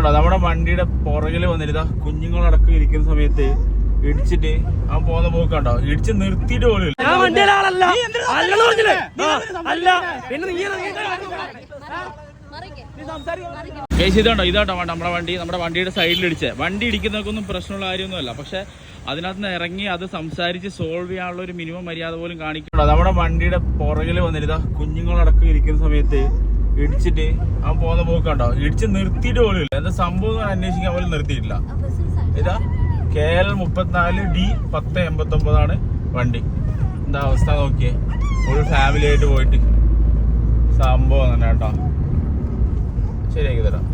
നമ്മുടെ വണ്ടിയുടെ പുറകില് വന്നിരുന്ന കുഞ്ഞുങ്ങളടക്കം ഇരിക്കുന്ന സമയത്ത് ഇടിച്ചിട്ട് അവൻ പോകുന്ന പോക്കണ്ടോ, ഇടിച്ച് നിർത്തിയിട്ട് പോലും ഇതാട്ടോ നമ്മുടെ വണ്ടിയുടെ സൈഡിൽ ഇടിച്ചേ. വണ്ടി ഇടിക്കുന്നതൊന്നും പ്രശ്നമുള്ള കാര്യമൊന്നുമല്ല, പക്ഷെ അതിനകത്ത് നിന്ന് ഇറങ്ങി അത് സംസാരിച്ച് സോൾവ് ചെയ്യാനുള്ള ഒരു മിനിമം മര്യാദ പോലും കാണിക്കണ്ടോ. നമ്മുടെ വണ്ടിയുടെ പുറകില് വന്നിരുന്ന കുഞ്ഞുങ്ങളടക്കം ഇരിക്കുന്ന സമയത്ത് ഇടിച്ചിട്ട് അവൻ പോകുന്ന പോക്കണ്ടോ, ഇടിച്ച് നിർത്തിയിട്ട് പോലും ഇല്ല. എന്താ സംഭവം അന്വേഷിക്കാൻ പോലും നിർത്തിയിട്ടില്ല. ഇതാ KL 34 D 1089 വണ്ടി. എന്താ അവസ്ഥ നോക്കിയേ, ഒരു ഫാമിലി ആയിട്ട് പോയിട്ട് സംഭവം തന്നെ കേട്ടോ. ശരിയാക്കി തരാം.